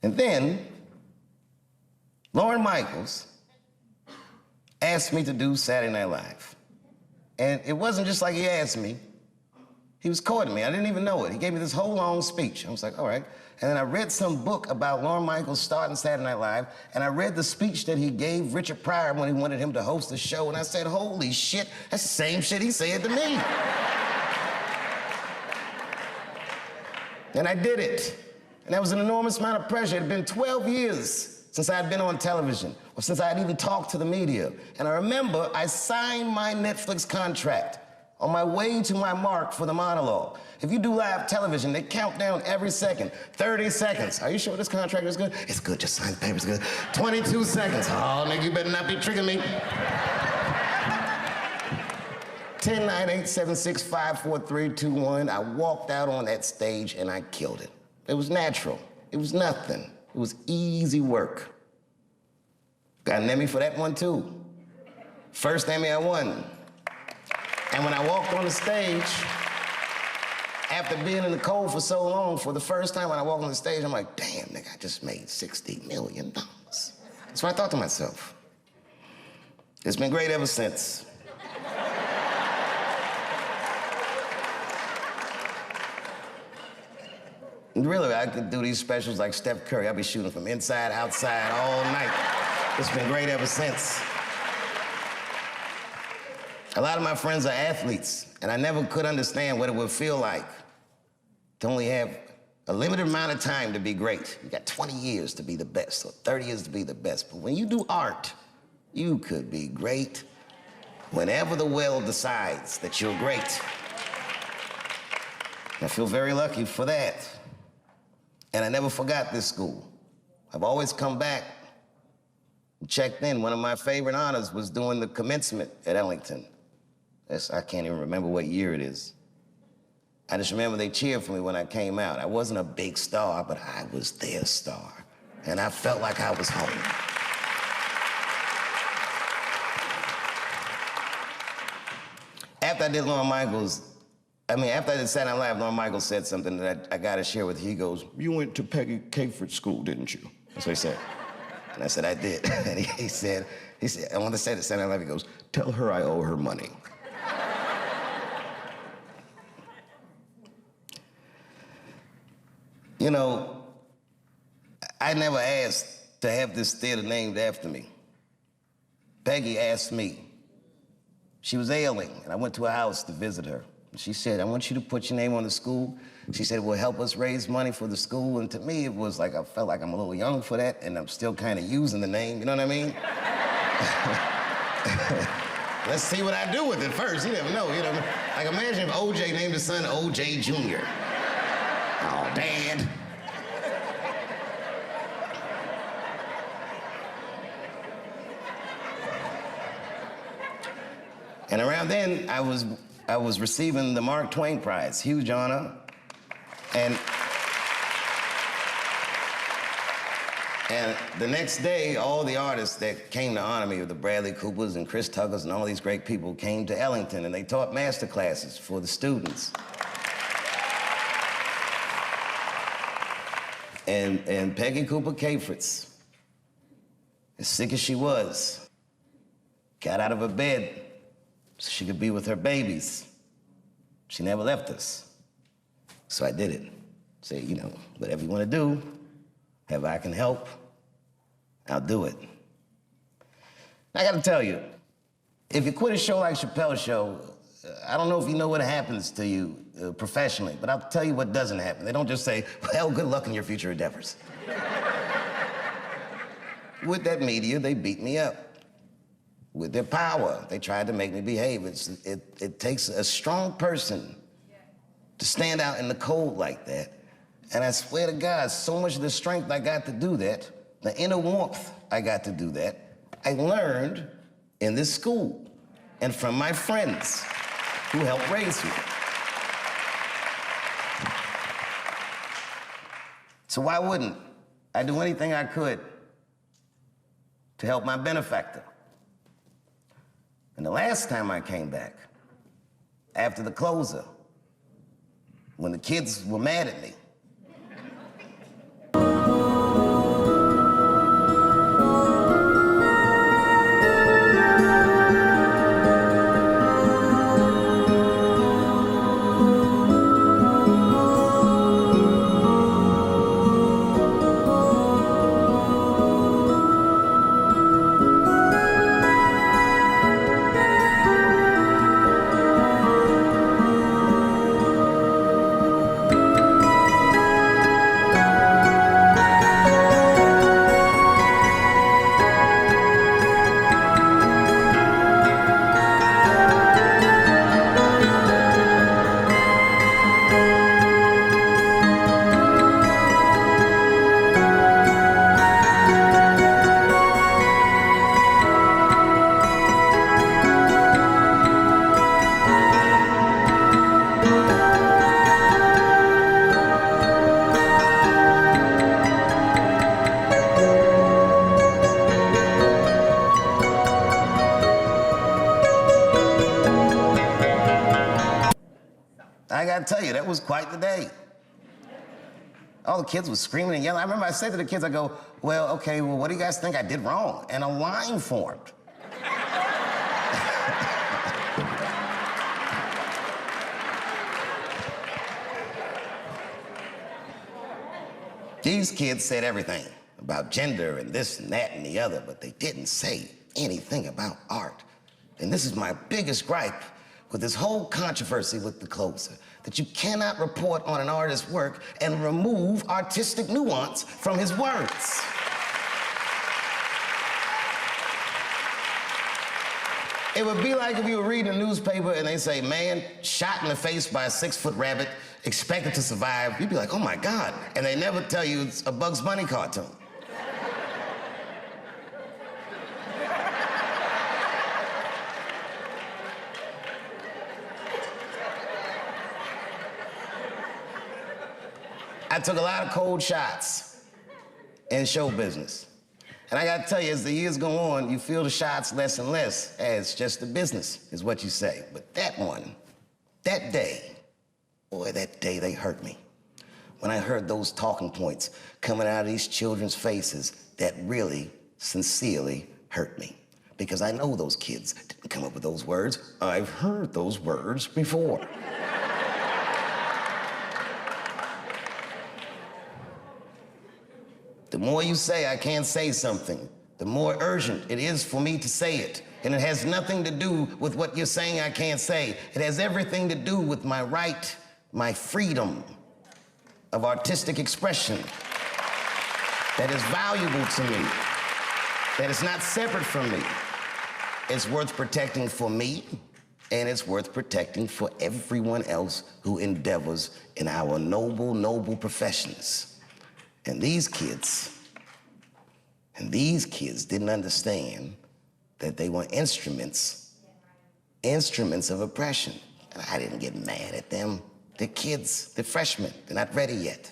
And then, Lorne Michaels asked me to do Saturday Night Live. And it wasn't just like he asked me, he was courting me. I didn't even know it. He gave me this whole long speech. I was like, all right. And then I read some book about Lorne Michaels starting Saturday Night Live, and I read the speech that he gave Richard Pryor when he wanted him to host the show, and I said, holy shit, that's the same shit he said to me. And I did it. And that was an enormous amount of pressure. It had been 12 years since I had been on television, or since I had even talked to the media. And I remember I signed my Netflix contract on my way to my mark for the monologue. If you do live television, they count down every second. 30 seconds. Are you sure this contract is good? It's good, just sign the papers, good. 22 seconds. Oh, nigga, you better not be tricking me. 10, 9, 8, 7, 6, 5, 4, 3, 2, 1. I walked out on that stage and I killed it. It was natural. It was nothing. It was easy work. Got an Emmy for that one, too. First Emmy I won. And when I walked on the stage, after being in the cold for so long, for the first time when I walked on the stage, I'm like, damn, nigga, I just made $60 million. That's what I thought to myself. It's been great ever since. Really, I could do these specials like Steph Curry. I'll be shooting from inside, outside, all night. It's been great ever since. A lot of my friends are athletes, and I never could understand what it would feel like to only have a limited amount of time to be great. You got 20 years to be the best, or 30 years to be the best. But when you do art, you could be great whenever the world decides that you're great. I feel very lucky for that. And I never forgot this school. I've always come back and checked in. One of my favorite honors was doing the commencement at Ellington. I can't even remember what year it is. I just remember they cheered for me when I came out. I wasn't a big star, but I was their star. And I felt like I was home. After I did Lorne Michaels, after I did Saturday Night Live, Lorne Michaels said something that I gotta share with you. He goes, you went to Peggy Capeford School, didn't you? That's what he said. And I said, I did. And he said, I want to say to Saturday Night Live, he goes, tell her I owe her money. You know, I never asked to have this theater named after me. Peggy asked me. She was ailing, and I went to her house to visit her. She said, I want you to put your name on the school. She said, it will help us raise money for the school. And to me, it was like, I felt like I'm a little young for that, and I'm still kind of using the name, you know what I mean? Let's see what I do with it first. You never know, you know. Like, imagine if OJ named his son OJ Jr. Oh, Dad. And around then, I was receiving the Mark Twain Prize, huge honor. And the next day, all the artists that came to honor me, the Bradley Coopers and Chris Tuckers and all these great people, came to Ellington, and they taught master classes for the students. And Peggy Cooper Capeford, as sick as she was, got out of her bed so she could be with her babies. She never left us. So I did it. Say, you know, whatever you want to do, however I can help, I'll do it. I gotta tell you, if you quit a show like Chappelle's show, I don't know if you know what happens to you professionally, but I'll tell you what doesn't happen. They don't just say, well, good luck in your future endeavors. With that media, they beat me up. With their power, they tried to make me behave. It takes a strong person to stand out in the cold like that. And I swear to God, so much of the strength I got to do that, the inner warmth I got to do that, I learned in this school and from my friends who helped raise me. So why wouldn't I do anything I could to help my benefactor? And the last time I came back, after the closer, when the kids were mad at me, gotta tell you, that was quite the day. All the kids were screaming and yelling. I remember I said to the kids, I go, well, okay, well, what do you guys think I did wrong? And a line formed. These kids said everything about gender and this and that and the other, but they didn't say anything about art. And this is my biggest gripe with this whole controversy with the closer, that you cannot report on an artist's work and remove artistic nuance from his words. It would be like if you were reading a newspaper and they say, man, shot in the face by a 6-foot rabbit, expected to survive. You'd be like, oh my God. And they never tell you it's a Bugs Bunny cartoon. I took a lot of cold shots in show business. And I gotta tell you, as the years go on, you feel the shots less and less. Hey, it's just the business, is what you say. But that one, that day, boy, that day they hurt me. When I heard those talking points coming out of these children's faces, that really, sincerely hurt me. Because I know those kids didn't come up with those words. I've heard those words before. The more you say I can't say something, the more urgent it is for me to say it. And it has nothing to do with what you're saying I can't say. It has everything to do with my right, my freedom of artistic expression that is valuable to me, that is not separate from me. It's worth protecting for me, and it's worth protecting for everyone else who endeavors in our noble, noble professions. And these kids didn't understand that they were instruments of oppression. And I didn't get mad at them. They're kids, they're freshmen, they're not ready yet.